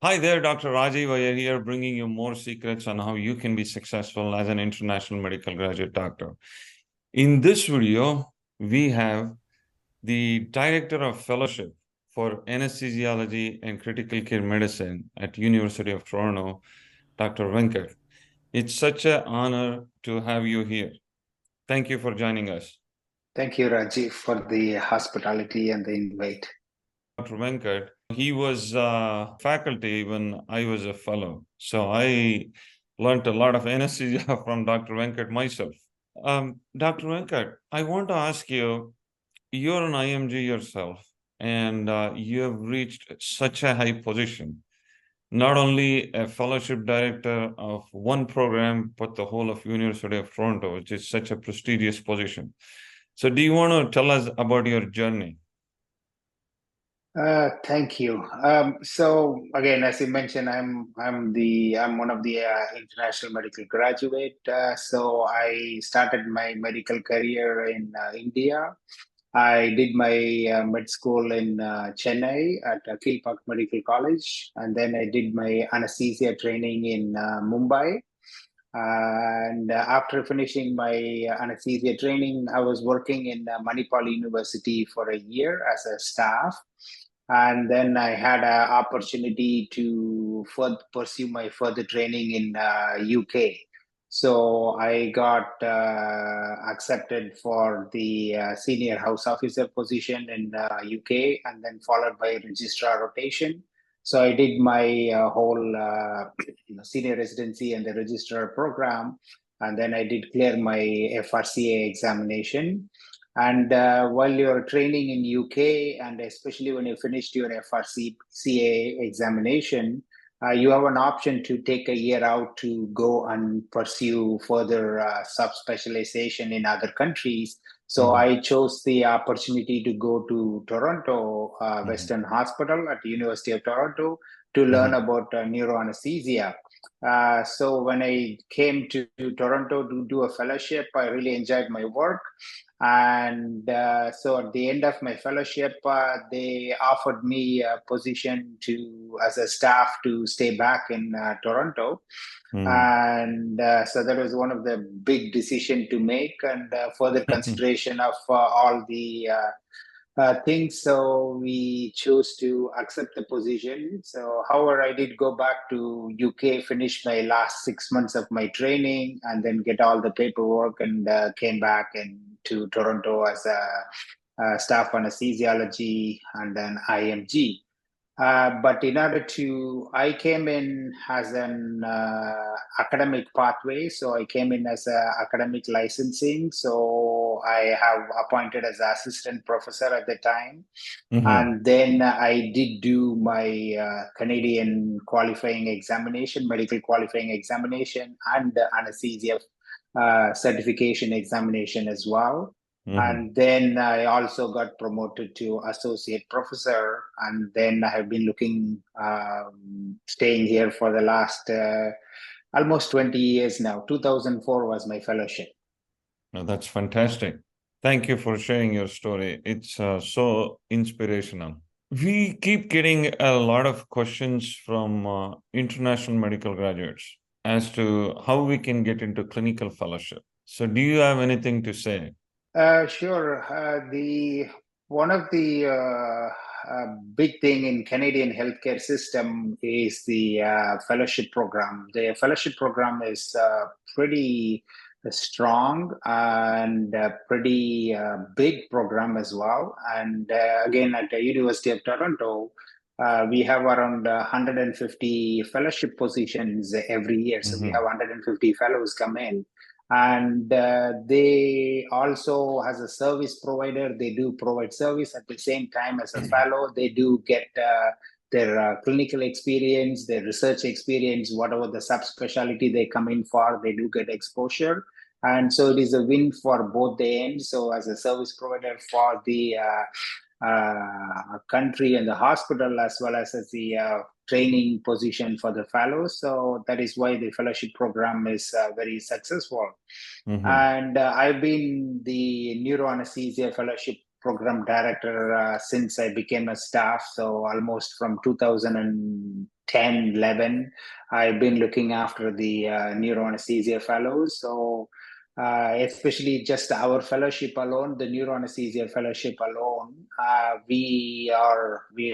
Hi there, Dr. Rajiv Iyer here, bringing you more secrets on how you can be successful as an international medical graduate doctor. In this video, we have the Director of Fellowship for Anesthesiology and Critical Care Medicine at University of Toronto, Dr. Venkat. It's such an honor to have you here. Thank you for joining us. Thank you, Rajiv, for the hospitality and the invite. Dr. Venkat, he was faculty when I was a fellow. So I learned a lot of anesthesia from Dr. Venkat myself. Dr. Venkat, I want to ask you, you're an IMG yourself, and you have reached such a high position, not only a fellowship director of one program, but the whole of University of Toronto, which is such a prestigious position. So do you want to tell us about your journey? Thank you. So again, as you mentioned, I'm one of the international medical graduate. So I started my medical career in India. I did my med school in Chennai at Akhil Park Medical College, and then I did my anesthesia training in Mumbai. And after finishing my anesthesia training, I was working in Manipal University for a year as a staff. And then I had an opportunity to pursue my further training in UK. So I got accepted for the senior house officer position in UK, and then followed by registrar rotation. So I did my whole senior residency and the registrar program, and then I did clear my FRCA examination. And while you're training in UK, and especially when you finished your FRCA examination, you have an option to take a year out to go and pursue further subspecialization in other countries. So I chose the opportunity to go to Toronto Western Hospital at the University of Toronto to learn about neuroanesthesia. So when I came to Toronto to do a fellowship, I really enjoyed my work. And so at the end of my fellowship, they offered me a position as a staff to stay back in Toronto. And so that was one of the big decision to make, and further consideration of all the things. So we chose to accept the position. So, however, I did go back to UK, finish my last 6 months of my training, and then get all the paperwork, and came back to Toronto as a staff anesthesiology and an IMG. But in order I came in as an academic pathway. So I came in as a academic licensing. So I have appointed as assistant professor at the time. And then I did do my Canadian qualifying examination, medical qualifying examination, and the anesthesia certification examination as well. And then I also got promoted to associate professor. And then I have been staying here for the last almost 20 years now. 2004 was my fellowship. Oh, that's fantastic. Thank you for sharing your story. It's so inspirational. We keep getting a lot of questions from international medical graduates as to how we can get into clinical fellowship. So do you have anything to say? Sure. One of the big thing in Canadian healthcare system is the fellowship program. The fellowship program is pretty strong and pretty big program as well. And again, at the University of Toronto, we have around 150 fellowship positions every year. So we have 150 fellows come in. And they also, as a service provider, they do provide service at the same time as a fellow. They do get their clinical experience, their research experience, whatever the subspecialty they come in for, they do get exposure. And so it is a win for both the ends. So as a service provider for the country and the hospital, as well as the training position for the fellows. So that is why the fellowship program is very successful. And I've been the neuroanesthesia fellowship program director since I became a staff. So almost from 2010 10, 11, I've been looking after the neuroanesthesia fellows. So especially just our fellowship alone, the neuroanesthesia fellowship alone, we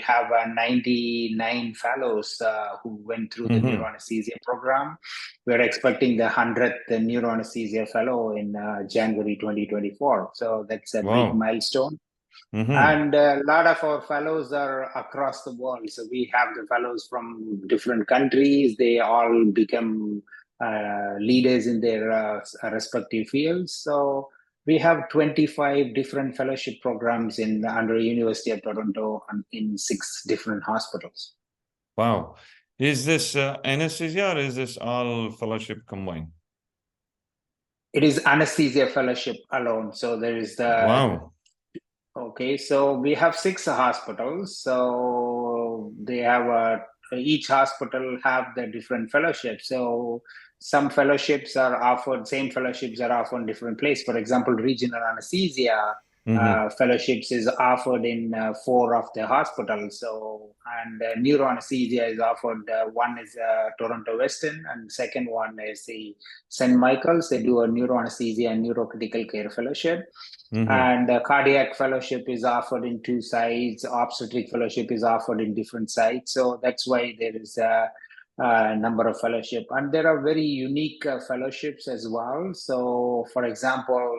have 99 fellows who went through the Mm-hmm. neuroanesthesia program. We're expecting the 100th neuroanesthesia fellow in January 2024. So that's a big Wow. milestone. Mm-hmm. And a lot of our fellows are across the world. So we have the fellows from different countries. They all become leaders in their respective fields. So we have 25 different fellowship programs under University of Toronto and in 6 different hospitals. Wow. Is this anesthesia or is this all fellowship combined? It is anesthesia fellowship alone. So there is Wow. okay, so we have 6 hospitals. So they have each hospital have the different fellowships. So some fellowships are offered, same fellowships are offered in different places. For example, regional anesthesia Mm-hmm. fellowships is offered in 4 of the hospitals. So and neuroanesthesia is offered. One is Toronto Western, and second one is the St. Michael's. They do a neuroanesthesia and neurocritical care fellowship. Mm-hmm. And cardiac fellowship is offered in 2 sites. Obstetric fellowship is offered in different sites. So that's why there is a number of fellowship, and there are very unique fellowships as well. So, for example,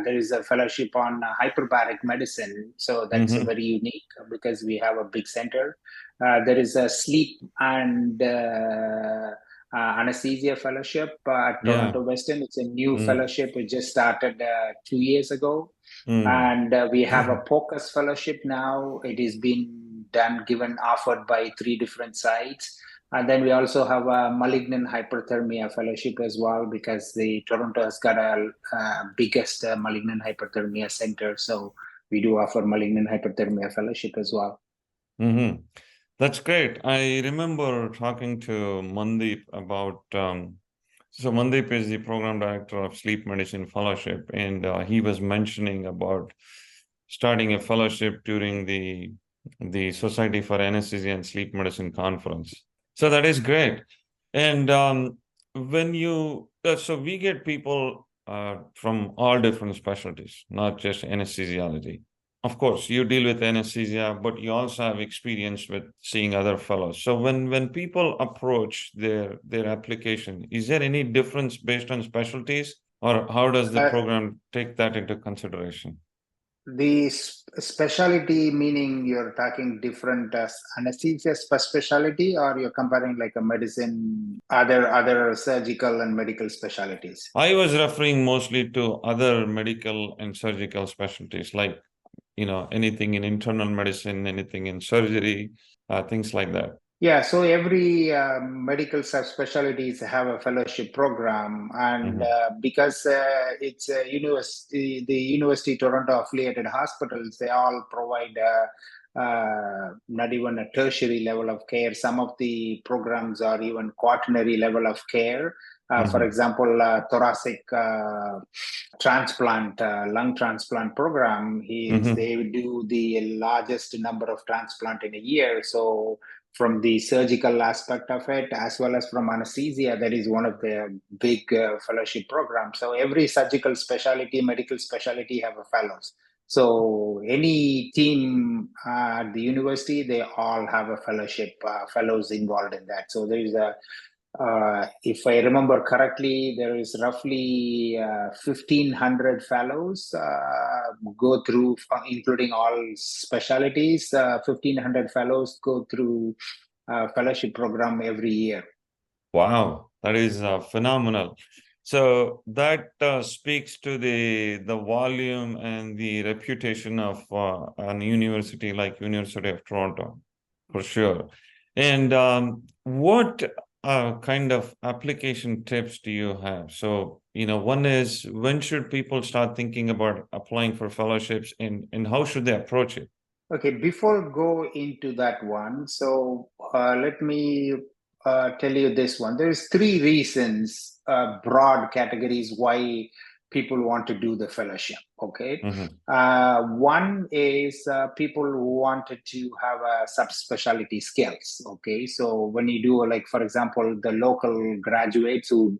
there is a fellowship on hyperbaric medicine. So that's a Mm-hmm. very unique because we have a big center. There is a sleep and anesthesia fellowship at Yeah. Toronto Western. It's a new Mm. fellowship. It just started 2 years ago. Mm. And we have a POCUS fellowship now. It is being offered by 3 different sites. And then we also have a malignant hyperthermia fellowship as well, because the Toronto has got a biggest malignant hyperthermia center. So we do offer malignant hyperthermia fellowship as well. Mm-hmm. That's great. I remember talking to Mandeep about, so Mandeep is the program director of Sleep Medicine Fellowship, and he was mentioning about starting a fellowship during the Society for Anesthesia and Sleep Medicine conference. So that is great. And when you, so we get people from all different specialties, not just anesthesiology. Of course, you deal with anesthesia, but you also have experience with seeing other fellows. So when people approach their application, is there any difference based on specialties, or how does the Uh, program take that into consideration? the specialty, meaning you're talking different anesthesia specialty, or you're comparing like a medicine, other surgical and medical specialties? I was referring mostly to other medical and surgical specialties, like anything in internal medicine, anything in surgery, things like that. Yeah, so every medical subspecialties have a fellowship program, and Hmm. because it's a university, the University Toronto affiliated hospitals, they all provide not even a tertiary level of care. Some of the programs are even quaternary level of care. For Hmm. example, thoracic transplant, lung transplant program, Hmm. they do the largest number of transplant in a year. So from the surgical aspect of it, as well as from anesthesia, that is one of the big fellowship programs. So every surgical specialty, medical specialty have a fellows. So any team at the university, they all have a fellowship, fellows involved in that. So there is if I remember correctly, there is roughly 1,500 fellows go through, including all specialties. 1,500 fellows go through fellowship program every year. Wow, that is phenomenal. So that speaks to the volume and the reputation of an university like University of Toronto, for sure. And what kind of application tips do you have? So, one is, when should people start thinking about applying for fellowships, and how should they approach it? Okay, before go into that one, so let me tell you this one. There's 3 reasons, broad categories why people want to do the fellowship. Okay. Mm-hmm. One is people who wanted to have a subspecialty skills. Okay. So when you do, like, for example, the local graduates who,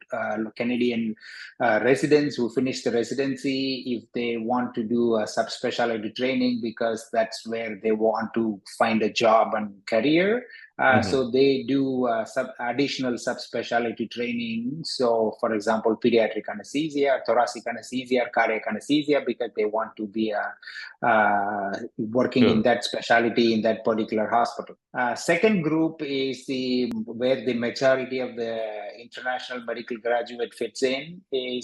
Canadian residents who finish the residency, if they want to do a subspecialty training because that's where they want to find a job and career, Mm-hmm. so they do additional subspecialty training. So, for example, pediatric anesthesia, thoracic anesthesia, cardiac anesthesia, because they want to be working in Sure. that specialty in that particular hospital. Second group is where the majority of the international medical graduate fits in. They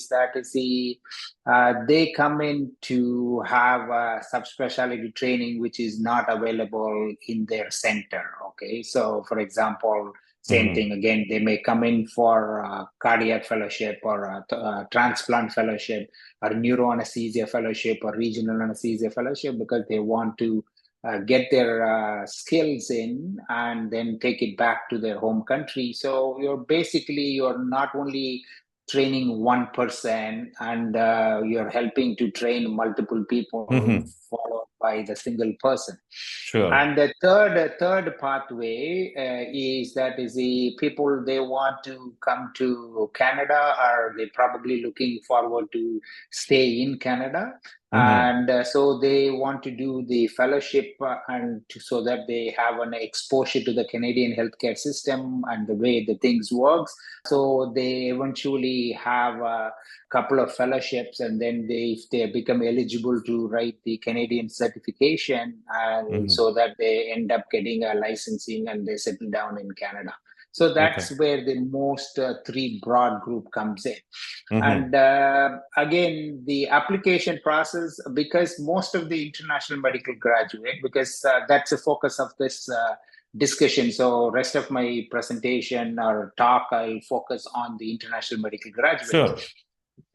come in to have a subspecialty training which is not available in their center. Okay, so for example, same Mm-hmm. thing again, they may come in for a cardiac fellowship or a transplant fellowship or neuroanesthesia fellowship or regional anesthesia fellowship because they want to get their skills in and then take it back to their home country. So you're not only training one person and you're helping to train multiple people Mm-hmm. followed by the single person. Sure. And the third pathway is the people, they want to come to Canada, or they probably looking forward to stay in Canada. Mm-hmm. And so they want to do the fellowship so that they have an exposure to the Canadian healthcare system and the way the things works. So they eventually have a couple of fellowships, and then if they become eligible to write the Canadian certification, and Mm-hmm. so that they end up getting a licensing and they settle down in Canada. So Okay. that's where the most three broad group comes in. Mm-hmm. And again, the application process, because most of the international medical graduate, because that's the focus of this discussion. So rest of my presentation or talk, I'll focus on the international medical graduates. Sure.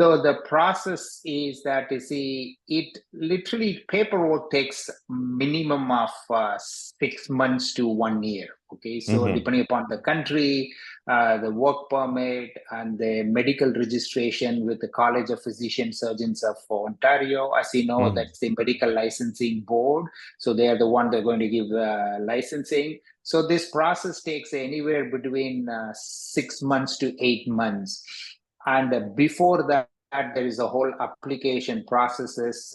So the process is that it literally paperwork takes minimum of 6 months to 1 year. Okay, so Mm-hmm. depending upon the country, the work permit and the medical registration with the College of Physician Surgeons of Ontario. As you know, Mm-hmm. that's the medical licensing board. So they are the one they're going to give licensing. So this process takes anywhere between 6 months to 8 months. And before that, there is a whole application processes.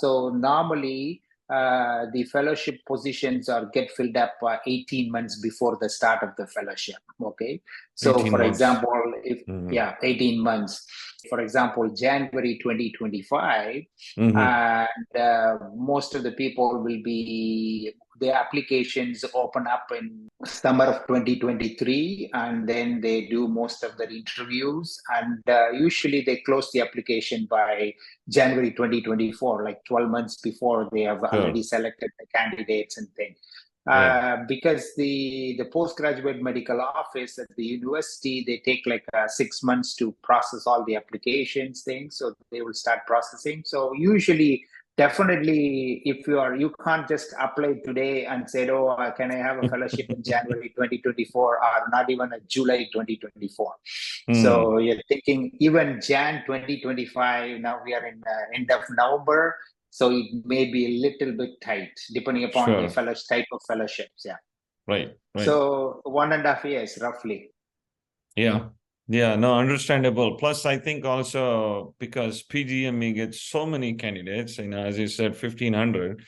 So normally, the fellowship positions get filled up 18 months before the start of the fellowship. Okay. So 18 for months. example, Mm-hmm. 18 months. For example, January 2025, Mm-hmm. and most of the people will be, the applications open up in summer of 2023, and then they do most of the interviews, and usually they close the application by January 2024, like 12 months before they have Sure. already selected the candidates and things. Right. Because the postgraduate medical office at the university, they take like 6 months to process all the applications things, so they will start processing. So usually, definitely, if you can't just apply today and say, oh, can I have a fellowship in January 2024, or not even a July 2024. Mm-hmm. So you're thinking even Jan 2025, now we are in end of November, so it may be a little bit tight depending upon the Sure. type of fellowships. Yeah. Right. Right. So 1.5 years roughly. Yeah. Yeah. No, understandable. Plus, I think also because PGME gets so many candidates, as you said, 1,500.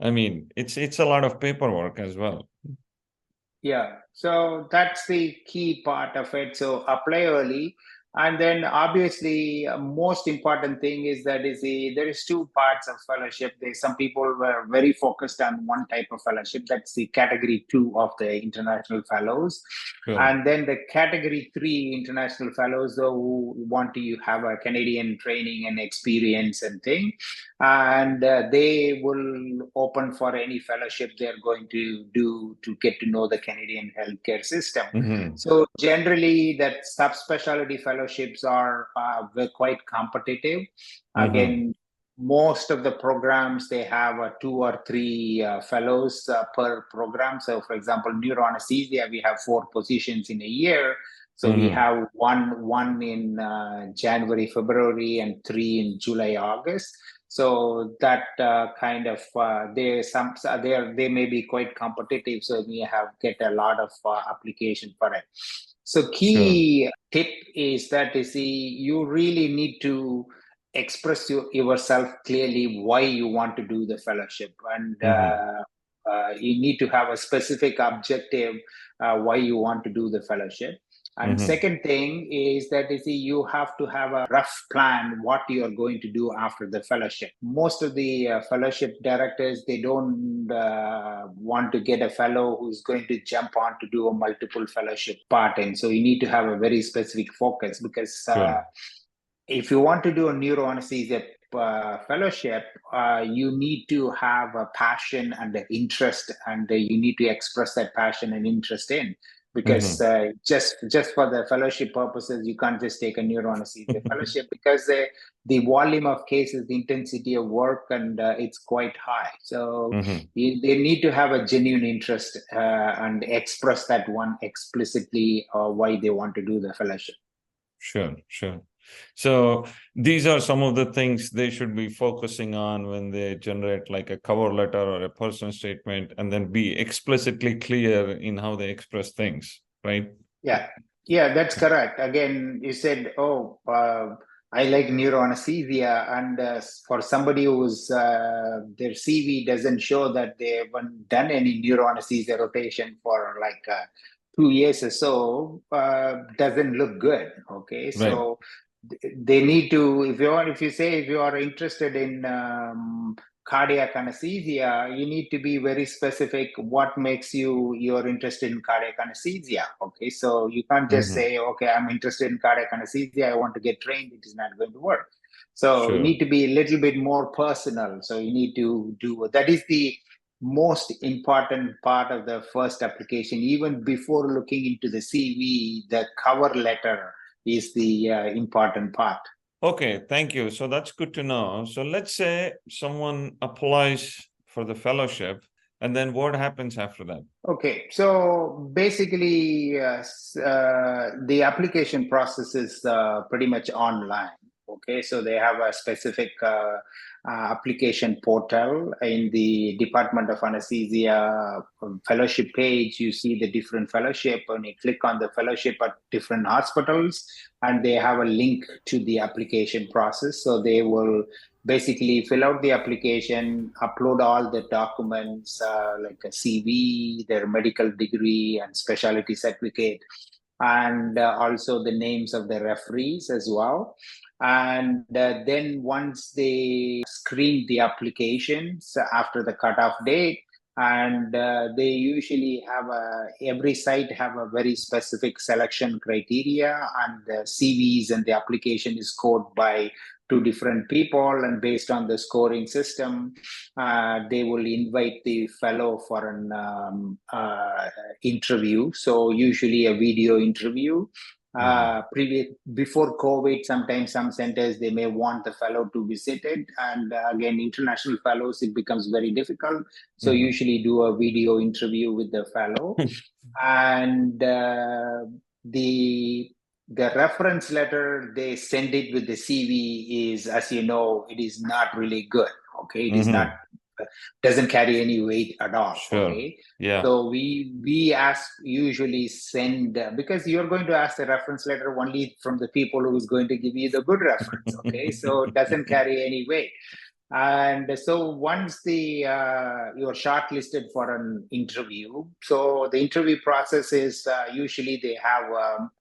I mean, it's a lot of paperwork as well. Yeah, so that's the key part of it. So apply early. And then obviously, most important thing is there is two parts of fellowship. There's some people were very focused on one type of fellowship. That's the category 2 of the international fellows. Sure. And then the category 3 international fellows who want to have a Canadian training and experience and thing. And they will open for any fellowship they're going to do to get to know the Canadian healthcare system. Mm-hmm. So generally, that subspecialty fellowships are quite competitive. Mm-hmm. Again, most of the programs, they have 2 or 3 fellows per program. So for example, neuroanesthesia, we have 4 positions in a year. So we Mm-hmm. have one in January, February, and 3 in July, August. So that kind of they may be quite competitive, so we have get a lot of application for it. So Sure. key tip is that you really need to express yourself clearly why you want to do the fellowship, and Hmm. you need to have a specific objective why you want to do the fellowship. And Hmm. second thing is that you have to have a rough plan what you are going to do after the fellowship. Most of the fellowship directors, they don't want to get a fellow who's going to jump on to do a multiple fellowship part. And so you need to have a very specific focus, because Sure. if you want to do a neuroanesthesia fellowship, you need to have a passion and an interest, and you need to express that passion and interest in. Because Hmm. just for the fellowship purposes, you can't just take a neuroanesthesia fellowship, because the volume of cases, the intensity of work, and it's quite high. So Hmm. they need to have a genuine interest and express that one explicitly why they want to do the fellowship. Sure, sure. So these are some of the things they should be focusing on when they generate like a cover letter or a personal statement, and then be explicitly clear in how they express things, right? Yeah, yeah, that's correct. Again, you said, oh, I like neuroanesthesia, and for somebody who's their CV doesn't show that they haven't done any neuroanesthesia rotation for like 2 years or so, doesn't look good. Okay, Right. so they need to, if you say if you are interested in cardiac anesthesia, you need to be very specific what makes you're interested in cardiac anesthesia. Okay, so you can't just Hmm. say, okay, I'm interested in cardiac anesthesia, I want to get trained. It is not going to work. So you Sure. need to be a little bit more personal. So you need to do that is the most important part of the first application. Even before looking into the CV, the cover letter is the important part. Okay, thank you. So that's good to know. So let's say someone applies for the fellowship, and then what happens after that? Okay, so basically, the application process is pretty much online. Okay, so they have a specific application portal in the Department of Anesthesia fellowship page. You see the different fellowship, and you click on the fellowship at different hospitals, and they have a link to the application process. So they will basically fill out the application, upload all the documents like a CV, their medical degree and specialty certificate, and also the names of the referees as well. And then once they screen the applications after the cutoff date, and they usually have every site have a very specific selection criteria, and the CVs and the application is scored by two different people, and based on the scoring system, they will invite the fellow for an interview. So usually a video interview. Hmm. Before COVID, sometimes some centers they may want the fellow to visit it, and again, international fellows it becomes very difficult. So Hmm. usually do a video interview with the fellow, and the reference letter they send it with the CV is, as you know, it is not really good. Okay, it is not Hmm. doesn't carry any weight at all. Sure. Okay, Yeah. so we ask usually send because you're going to ask the reference letter only from the people who is going to give you the good reference. Okay, so it doesn't carry any weight. And so once you're shortlisted for an interview, so the interview process is usually they have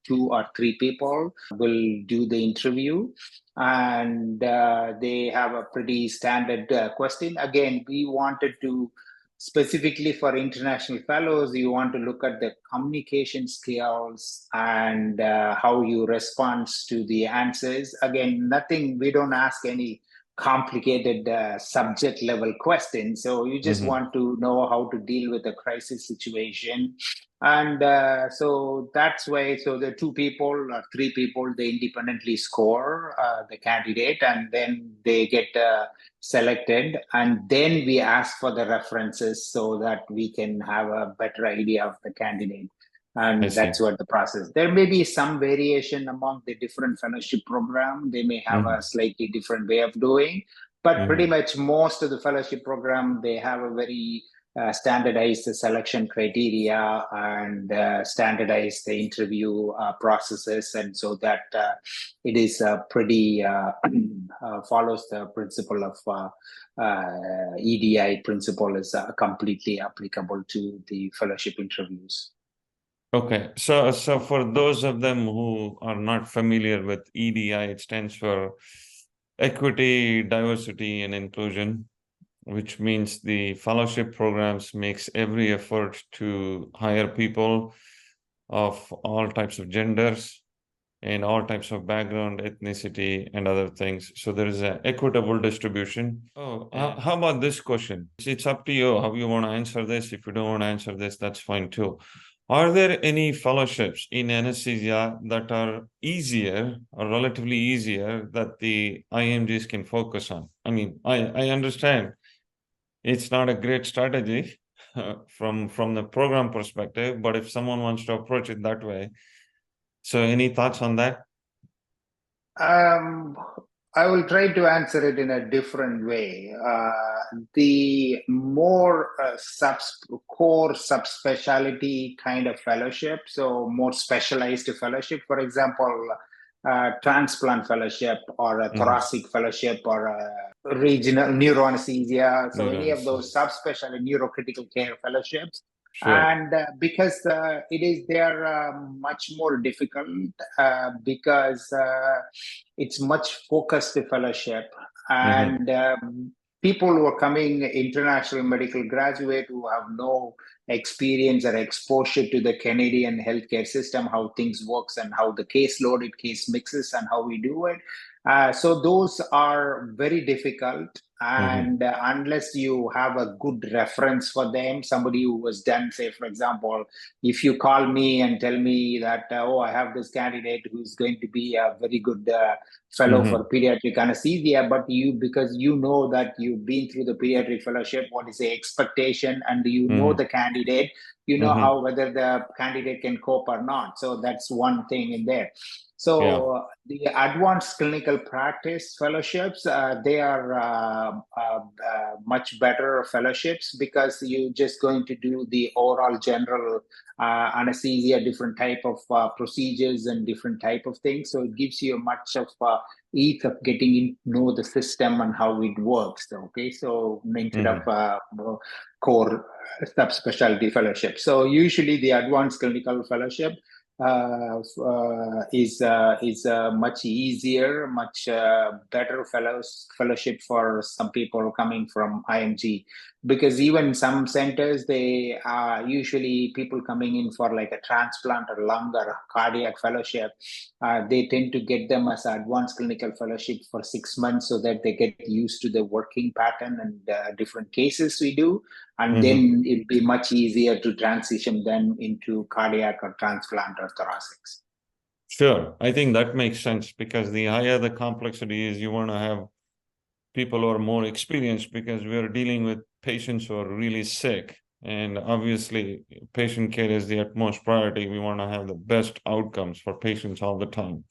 2 or 3 people will do the interview, and they have a pretty standard question. Again, we wanted to specifically for international fellows, you want to look at the communication skills and how you respond to the answers. Again, nothing, we don't ask any complicated subject level questions. So you just Hmm. want to know how to deal with a crisis situation. And so that's why, so the 2 people or 3 people, they independently score the candidate, and then they get selected. And then we ask for the references so that we can have a better idea of the candidate. I And see. that's what the process. There may be some variation among the different fellowship program. They may have a Hmm. slightly different way of doing, But pretty much most of the fellowship program, they have a very standardized selection criteria and standardized the interview processes, and so that it is pretty follows the principle of EDI principle is completely applicable to the fellowship interviews. Okay, so for those of them who are not familiar with EDI, it stands for Equity, Diversity, and Inclusion, which means the fellowship programs makes every effort to hire people of all types of genders and all types of background, ethnicity, and other things. So there is an equitable distribution. Oh, how about this question? It's up to you how you want to answer this. If you don't want to answer this, that's fine too. Are there any fellowships in anesthesia that are easier or relatively easier that the IMGs can focus on? I mean, I understand it's not a great strategy from the program perspective, but if someone wants to approach it that way, so any thoughts on that? I will try to answer it in a different way. The more core subspecialty kind of fellowship, so more specialized fellowship, for example, transplant fellowship or a thoracic fellowship or a regional neuroanesthesia. So any of those subspecialty neurocritical care fellowships. Sure. And because they are much more difficult because it's much focused fellowship, and people who are coming international medical graduate who have no experience or exposure to the Canadian healthcare system, how things works and how the case loaded case mixes and how we do it. So those are very difficult. And unless you have a good reference for them, somebody who was done, say, for example, if you call me and tell me that, oh, I have this candidate who's going to be a very good fellow for pediatric anesthesia, but because you know that you've been through the pediatric fellowship, what is the expectation, and you know the candidate, you know how whether the candidate can cope or not. So that's one thing in there. So the advanced clinical practice fellowships, they are much better fellowships because you're just going to do the overall general anesthesia, different type of procedures and different type of things. So it gives you much of ease of getting to know the system and how it works. Okay, so instead of core subspecialty fellowship. So usually the advanced clinical fellowship is much easier, much better fellowship for some people coming from IMG, because even some centers, they are usually people coming in for like a transplant or lung or cardiac fellowship. They tend to get them as advanced clinical fellowship for 6 months so that they get used to the working pattern and different cases we do. And then it'll be much easier to transition them into cardiac or transplant or thoracics. Sure. I think that makes sense because the higher the complexity is, you want to have people who are more experienced because we're dealing with patients who are really sick. And obviously, patient care is the utmost priority. We want to have the best outcomes for patients all the time.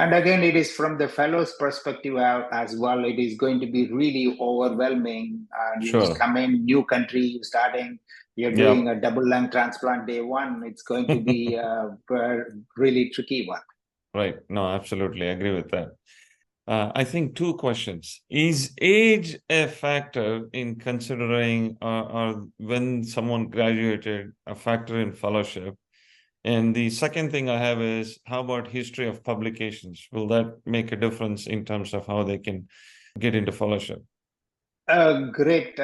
And again, it is from the fellows' perspective as well. It is going to be really overwhelming. You just come in, new country, you're starting, you're doing a double lung transplant day one. It's going to be a really tricky one. Right. No, absolutely. I agree with that. I think 2 questions. Is age a factor in considering or when someone graduated, a factor in fellowship? And the second thing I have is, how about history of publications? Will that make a difference in terms of how they can get into fellowship? Great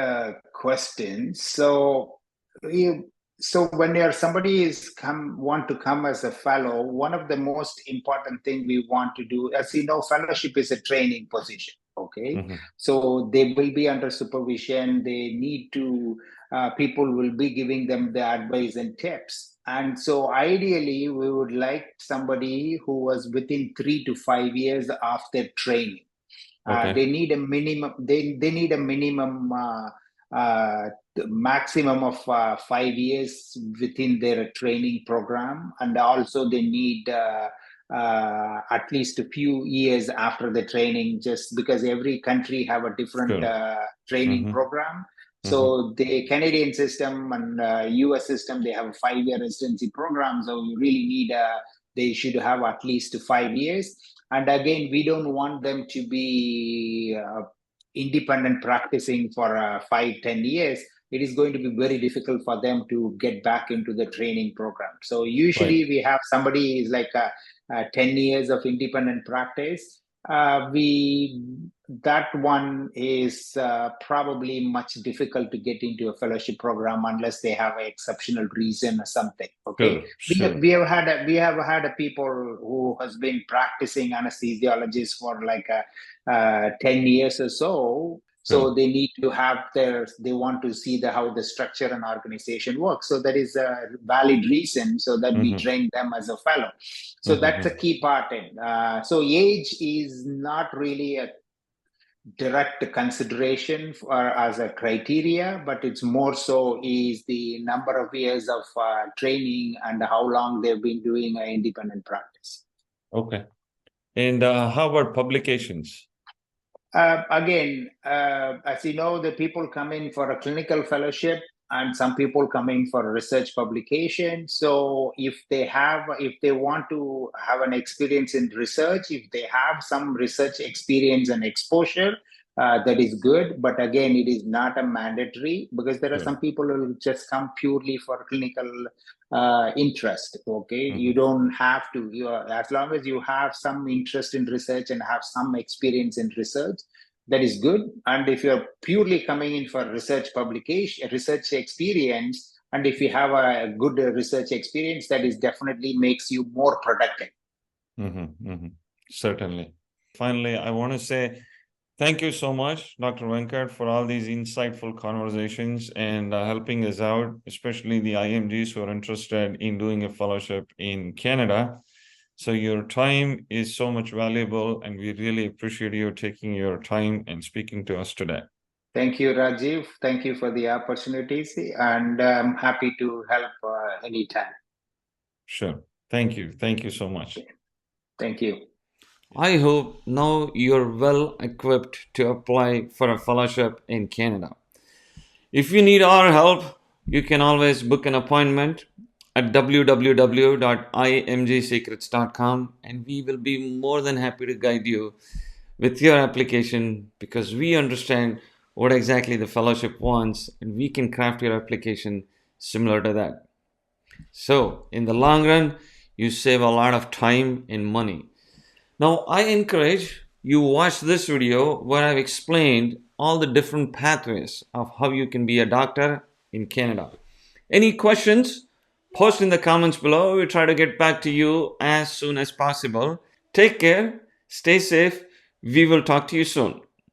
question. So when somebody want to come as a fellow, one of the most important thing we want to do, as you know, fellowship is a training position. Okay, so they will be under supervision. They need to. People will be giving them the advice and tips. And so ideally, we would like somebody who was within 3 to 5 years after training. They need a minimum. They need a minimum maximum of 5 years within their training program, and also they need at least a few years after the training, just because every country have a different Sure. training Mm-hmm. program. Mm-hmm. So the Canadian system and US system, they have a 5-year residency program. So you really need they should have at least 5 years. And again, we don't want them to be independent practicing for 5-10 years. It is going to be very difficult for them to get back into the training program. So Right. usually we have somebody is like 10 years of independent practice. We that one is probably much difficult to get into a fellowship program unless they have an exceptional reason or something. Okay, Sure. we have, Sure. we have had a people who has been practicing anesthesiologists for like 10 years or so. Sure. So they need to have they want to see how the structure and organization works. So that is a valid reason so that we Mm-hmm. train them as a fellow. So that's Mm-hmm. a key part in. So age is not really a direct consideration for as a criteria, but it's more so is the number of years of training and how long they've been doing independent practice. Okay. And how about publications? Again, as you know, the people come in for a clinical fellowship and some people come in for a research publication. So if they want to have an experience in research, if they have some research experience and exposure, that is good. But again, it is not a mandatory because there are Sure. some people who just come purely for clinical interest. Okay, you Mm-hmm. don't have to. As long as you have some interest in research and have some experience in research, that is good. And if you're purely coming in for research publication, research experience, and if you have a good research experience, that is definitely makes you more productive. Mm-hmm. Mm-hmm. Certainly. Finally, I want to say thank you so much, Dr. Venkat, for all these insightful conversations and helping us out, especially the IMGs who are interested in doing a fellowship in Canada. So your time is so much valuable, and we really appreciate you taking your time and speaking to us today. Thank you, Rajiv. Thank you for the opportunities, and I'm happy to help anytime. Sure. Thank you. Thank you so much. Thank you. I hope now you're well equipped to apply for a fellowship in Canada. If you need our help, you can always book an appointment at www.imgsecrets.com, and we will be more than happy to guide you with your application because we understand what exactly the fellowship wants and we can craft your application similar to that. So, in the long run, you save a lot of time and money. Now, I encourage you watch this video where I've explained all the different pathways of how you can be a doctor in Canada. Any questions? Post in the comments below. We'll try to get back to you as soon as possible. Take care, stay safe. We will talk to you soon.